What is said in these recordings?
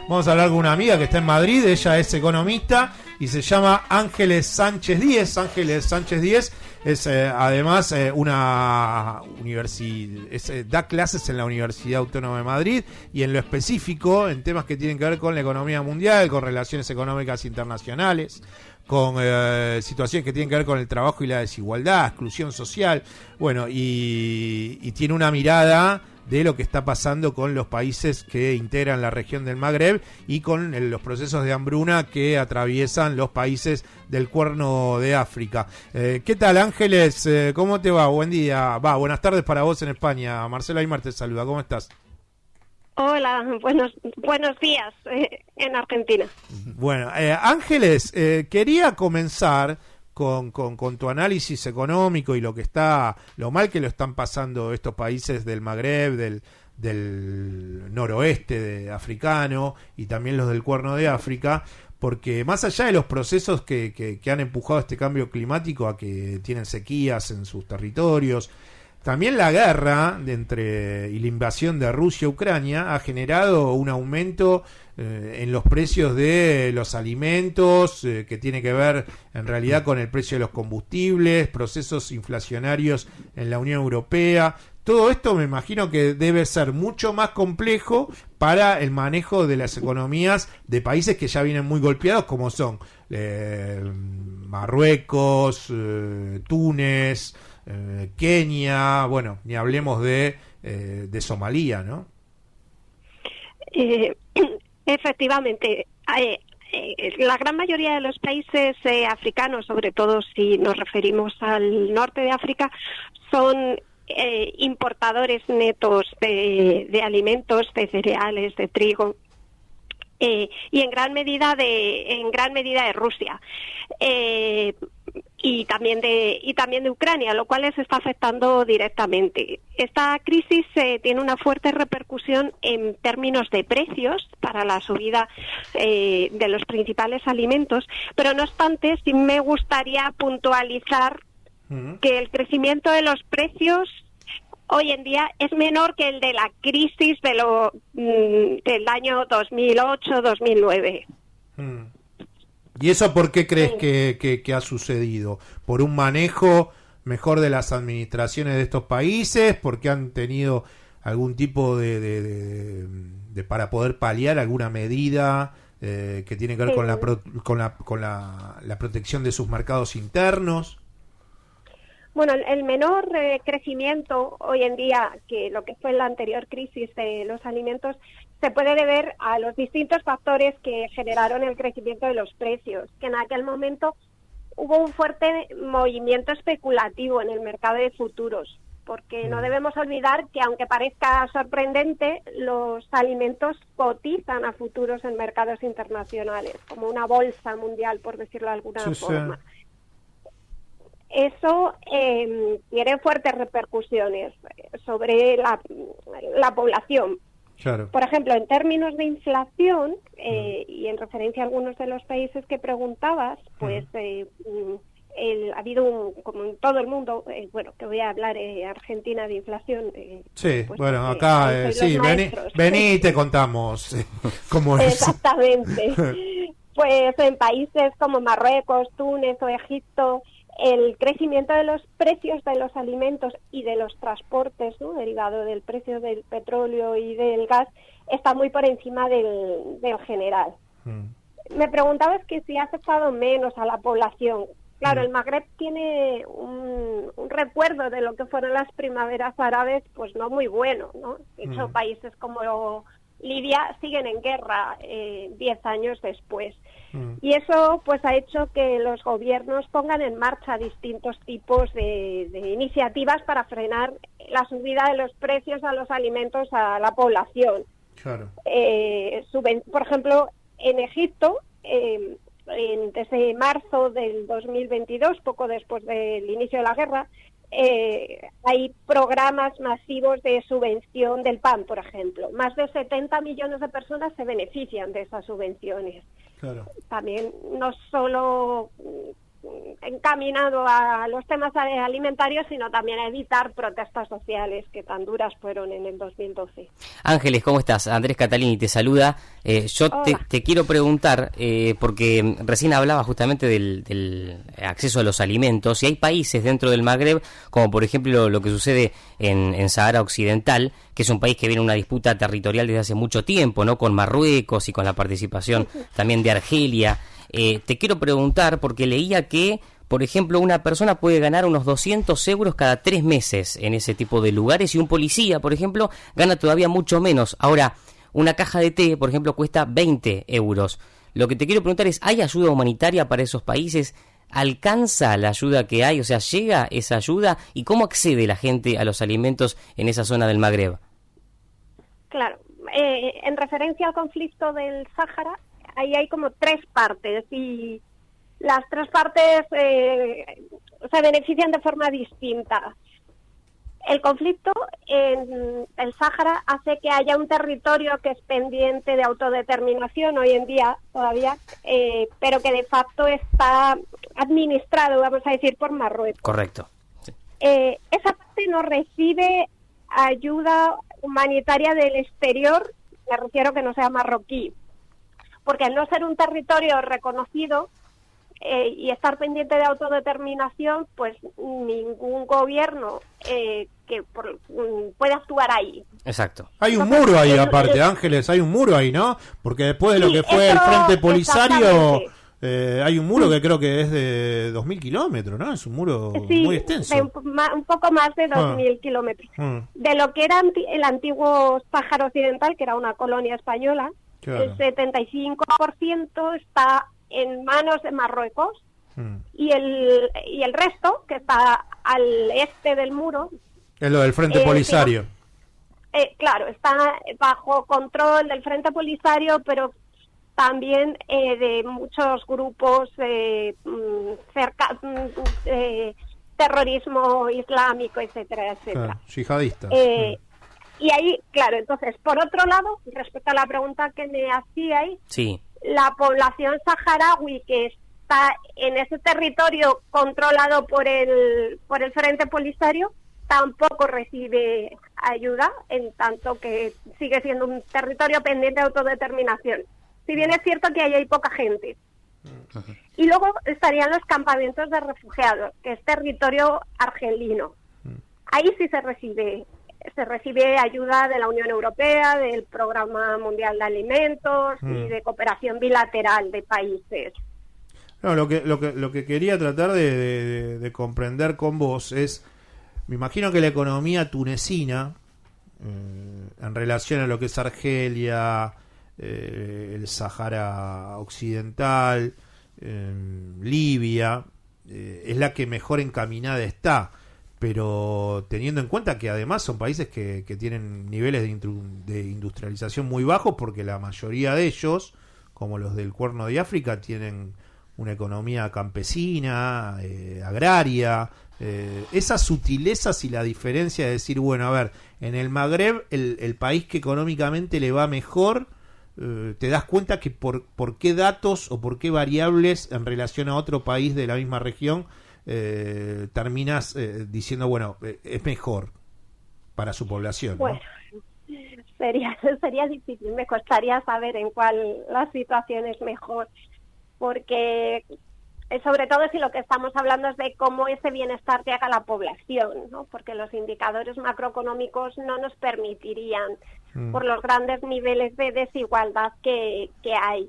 Vamos a hablar con una amiga que está en Madrid, ella es economista y se llama Ángeles Sánchez Díez. Ángeles Sánchez Díez es además una da clases en la Universidad Autónoma de Madrid y en lo específico en temas que tienen que ver con la economía mundial, con relaciones económicas internacionales, con situaciones que tienen que ver con el trabajo y la desigualdad, exclusión social, bueno, y tiene una mirada de lo que está pasando con los países que integran la región del Magreb y con los procesos de hambruna que atraviesan los países del Cuerno de África. ¿Qué tal, Ángeles? ¿Cómo te va? Buen día. Buenas tardes para vos en España. Marcelo Aymar te saluda. ¿Cómo estás? Hola, buenos días en Argentina. Bueno, Ángeles, quería comenzar con tu análisis económico y lo mal que lo están pasando estos países del Magreb, del noroeste africano y también los del Cuerno de África, porque más allá de los procesos que han empujado este cambio climático a que tienen sequías en sus territorios, también la guerra y la invasión de Rusia a Ucrania ha generado un aumento en los precios de los alimentos, que tiene que ver en realidad con el precio de los combustibles, procesos inflacionarios en la Unión Europea. Todo esto me imagino que debe ser mucho más complejo para el manejo de las economías de países que ya vienen muy golpeados, como son Marruecos, Túnez, Kenia, bueno, ni hablemos de Somalia, ¿no? Efectivamente, la gran mayoría de los países africanos, sobre todo si nos referimos al norte de África, son importadores netos de alimentos, de cereales, de trigo. Y en gran medida de Rusia y también de Ucrania, lo cual les está afectando directamente. Esta crisis tiene una fuerte repercusión en términos de precios para la subida de los principales alimentos, pero no obstante sí me gustaría puntualizar que el crecimiento de los precios hoy en día es menor que el de la crisis del año 2008-2009. ¿Y eso por qué crees que ha sucedido? ¿Por un manejo mejor de las administraciones de estos países? ¿Porque han tenido algún tipo de para poder paliar alguna medida que tiene que ver con la protección de sus mercados internos? Bueno, el menor crecimiento hoy en día que lo que fue la anterior crisis de los alimentos se puede deber a los distintos factores que generaron el crecimiento de los precios, que en aquel momento hubo un fuerte movimiento especulativo en el mercado de futuros, porque no debemos olvidar que aunque parezca sorprendente, los alimentos cotizan a futuros en mercados internacionales, como una bolsa mundial, por decirlo de alguna forma. Sí. Eso tiene fuertes repercusiones sobre la población. Claro. Por ejemplo, en términos de inflación, y en referencia a algunos de los países que preguntabas, pues ha habido, como en todo el mundo, que voy a hablar Argentina de inflación. Sí, pues, bueno, acá sí, vení y te contamos cómo es. Exactamente. Pues en países como Marruecos, Túnez o Egipto, el crecimiento de los precios de los alimentos y de los transportes, ¿no?, derivado del precio del petróleo y del gas, está muy por encima del general. Me preguntabas que si ha afectado menos a la población. Claro, el Magreb tiene un recuerdo de lo que fueron las primaveras árabes, pues no muy bueno, ¿no? De hecho, países como Libia siguen en guerra 10 años después. Y eso pues ha hecho que los gobiernos pongan en marcha distintos tipos de iniciativas para frenar la subida de los precios a los alimentos a la población. Claro. Por ejemplo, en Egipto, desde marzo del 2022, poco después del inicio de la guerra, hay programas masivos de subvención del pan, por ejemplo. Más de 70 millones de personas se benefician de esas subvenciones. Claro. También no solo encaminado a los temas alimentarios, sino también a evitar protestas sociales que tan duras fueron en el 2012. Ángeles, ¿cómo estás? Andrés Catalini te saluda. Yo te quiero preguntar, porque recién hablaba justamente del acceso a los alimentos, y hay países dentro del Magreb, como por ejemplo lo que sucede en Sahara Occidental, que es un país que viene una disputa territorial desde hace mucho tiempo, ¿no? Con Marruecos y con la participación también de Argelia. Te quiero preguntar, porque leía que, por ejemplo, una persona puede ganar unos 200 euros cada 3 meses en ese tipo de lugares, y un policía, por ejemplo, gana todavía mucho menos. Ahora, una caja de té, por ejemplo, cuesta 20 euros. Lo que te quiero preguntar es, ¿hay ayuda humanitaria para esos países? ¿Alcanza la ayuda que hay? O sea, ¿llega esa ayuda? ¿Y cómo accede la gente a los alimentos en esa zona del Magreb? Claro, en referencia al conflicto del Sáhara, ahí hay como 3 partes, y las 3 partes se benefician de forma distinta. El conflicto en el Sáhara hace que haya un territorio que es pendiente de autodeterminación hoy en día todavía, pero que de facto está administrado, vamos a decir, por Marruecos. Correcto. Sí. Esa parte no recibe ayuda humanitaria del exterior, me refiero que no sea marroquí, porque al no ser un territorio reconocido y estar pendiente de autodeterminación, pues ningún gobierno puede actuar ahí. Exacto. Hay un muro ahí aparte, Ángeles, hay un muro ahí, ¿no? Porque después de lo que fue el Frente Polisario, hay un muro que creo que es de 2.000 kilómetros, ¿no? Es un muro muy extenso. Un poco más de 2.000 kilómetros. De lo que era el antiguo Sáhara Occidental, que era una colonia española, claro. El 75% está en manos de Marruecos, y el resto, que está al este del muro, es lo del Frente Polisario. Claro, está bajo control del Frente Polisario, pero también de muchos grupos terrorismo islámico, etcétera, etcétera. Claro, yihadistas. Y ahí, claro, entonces, por otro lado, respecto a la pregunta que me hacíais, sí, la población saharaui que está en ese territorio controlado por el Frente Polisario tampoco recibe ayuda, en tanto que sigue siendo un territorio pendiente de autodeterminación. Si bien es cierto que ahí hay poca gente. Y luego estarían los campamentos de refugiados, que es territorio argelino. Ahí sí se recibe ayuda de la Unión Europea, del Programa Mundial de Alimentos y de cooperación bilateral de países. No, lo que quería tratar de comprender con vos es, me imagino que la economía tunecina, en relación a lo que es Argelia, el Sahara Occidental, Libia, es la que mejor encaminada está. Pero teniendo en cuenta que además son países que tienen niveles de industrialización muy bajos, porque la mayoría de ellos, como los del Cuerno de África, tienen una economía campesina, agraria, esas sutilezas y la diferencia de decir, bueno, a ver, en el Magreb, el país que económicamente le va mejor, te das cuenta que por qué datos o por qué variables en relación a otro país de la misma región terminas diciendo, bueno, es mejor para su población, ¿no? Bueno, sería difícil, me costaría saber en cuál la situación es mejor, porque sobre todo si lo que estamos hablando es de cómo ese bienestar llega a la población, ¿no? Porque los indicadores macroeconómicos no nos permitirían, por los grandes niveles de desigualdad que hay.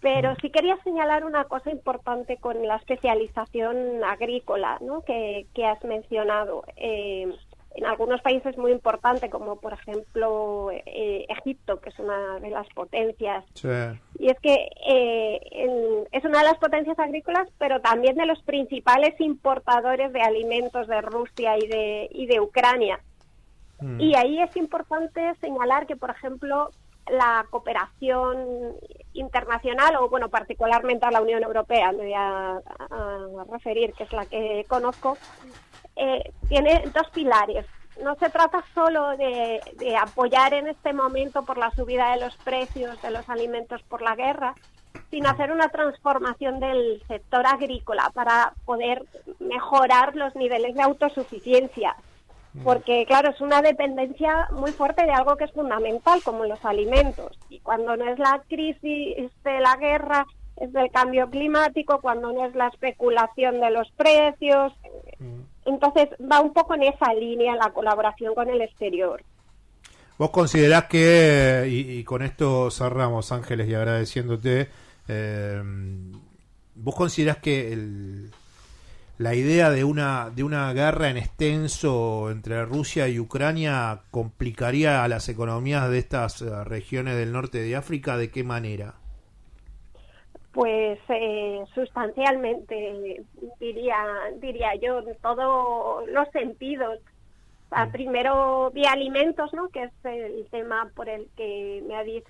Pero sí quería señalar una cosa importante con la especialización agrícola, ¿no? que has mencionado. En algunos países muy importante, como por ejemplo Egipto, que es una de las potencias. Sí. Y es que es una de las potencias agrícolas, pero también de los principales importadores de alimentos de Rusia y de Ucrania. Y ahí es importante señalar que, por ejemplo, la cooperación internacional, o bueno, particularmente a la Unión Europea, me voy a referir, que es la que conozco, tiene 2 pilares. No se trata solo de apoyar en este momento por la subida de los precios de los alimentos por la guerra, sino hacer una transformación del sector agrícola para poder mejorar los niveles de autosuficiencia. Porque, claro, es una dependencia muy fuerte de algo que es fundamental, como los alimentos. Y cuando no es la crisis de la guerra, es del cambio climático, cuando no es la especulación de los precios. Entonces, va un poco en esa línea la colaboración con el exterior. ¿Vos considerás que, y con esto cerramos, Ángeles, y agradeciéndote, vos considerás que la idea de una guerra en extenso entre Rusia y Ucrania complicaría a las economías de estas regiones del norte de África? ¿De qué manera? Pues sustancialmente, diría yo, en todos los sentidos. O sea, primero vía alimentos, ¿no? Que es el tema por el que me habéis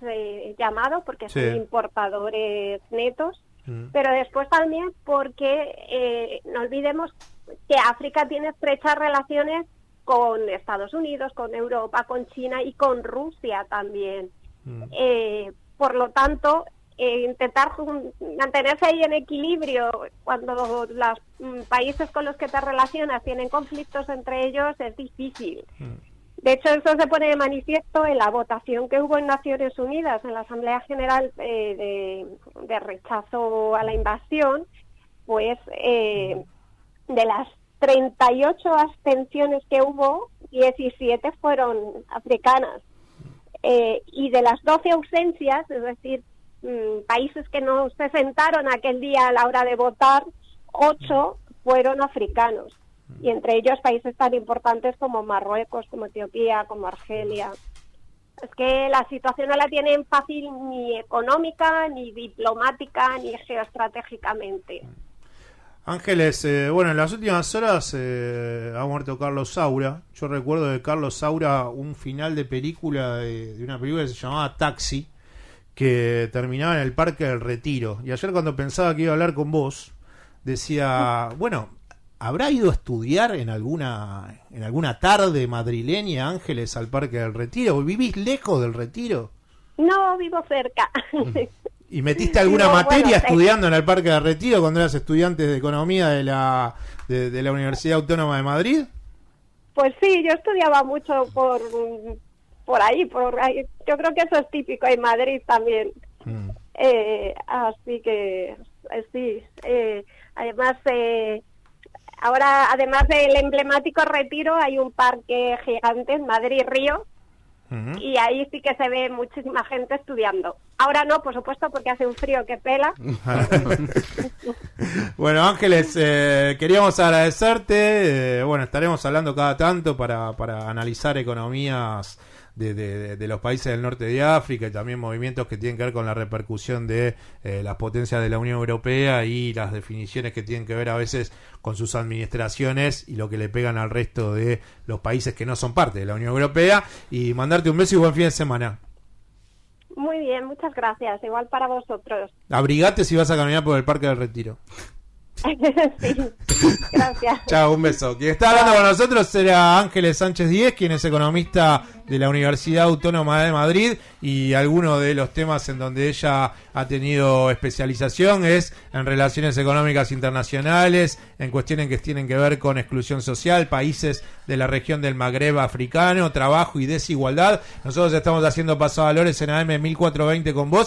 llamado, porque son importadores netos. Pero después también porque no olvidemos que África tiene estrechas relaciones con Estados Unidos, con Europa, con China y con Rusia también. Por lo tanto, intentar mantenerse ahí en equilibrio cuando los países con los que te relacionas tienen conflictos entre ellos es difícil. De hecho, eso se pone de manifiesto en la votación que hubo en Naciones Unidas, en la Asamblea General de rechazo a la invasión, pues de las 38 abstenciones que hubo, 17 fueron africanas. Y de las 12 ausencias, es decir, países que no se sentaron aquel día a la hora de votar, 8 fueron africanos. Y entre ellos países tan importantes como Marruecos, como Etiopía, como Argelia. Es que la situación no la tienen fácil ni económica, ni diplomática, ni geoestratégicamente. Ángeles, bueno, en las últimas horas ha muerto Carlos Saura. Yo recuerdo de Carlos Saura un final de película, de una película que se llamaba Taxi, que terminaba en el Parque del Retiro. Y ayer cuando pensaba que iba a hablar con vos, decía, bueno, ¿habrá ido a estudiar en alguna tarde madrileña, Ángeles, al Parque del Retiro? ¿Vivís lejos del Retiro? No, vivo cerca. ¿Y metiste alguna materia estudiando en el Parque del Retiro cuando eras estudiante de Economía de la Universidad Autónoma de Madrid? Pues sí, yo estudiaba mucho por ahí. Yo creo que eso es típico en Madrid también. Así que sí. Además... Ahora, además del emblemático Retiro, hay un parque gigante en Madrid-Río, y ahí sí que se ve muchísima gente estudiando. Ahora no, por supuesto, porque hace un frío que pela. Bueno, Ángeles, queríamos agradecerte. Bueno, estaremos hablando cada tanto para analizar economías de los países del norte de África y también movimientos que tienen que ver con la repercusión de las potencias de la Unión Europea y las definiciones que tienen que ver a veces con sus administraciones y lo que le pegan al resto de los países que no son parte de la Unión Europea. Y mandarte un beso y buen fin de semana. Muy bien, muchas gracias. Igual para vosotros. Abrigate si vas a caminar por el Parque del Retiro. Sí, gracias. Chao, un beso. Quien está hablando con nosotros era Ángeles Sánchez Díez, quien es economista de la Universidad Autónoma de Madrid, y alguno de los temas en donde ella ha tenido especialización es en relaciones económicas internacionales, en cuestiones que tienen que ver con exclusión social, países de la región del Magreb africano, trabajo y desigualdad. Nosotros estamos haciendo Paso a Valores en AM 1420 con vos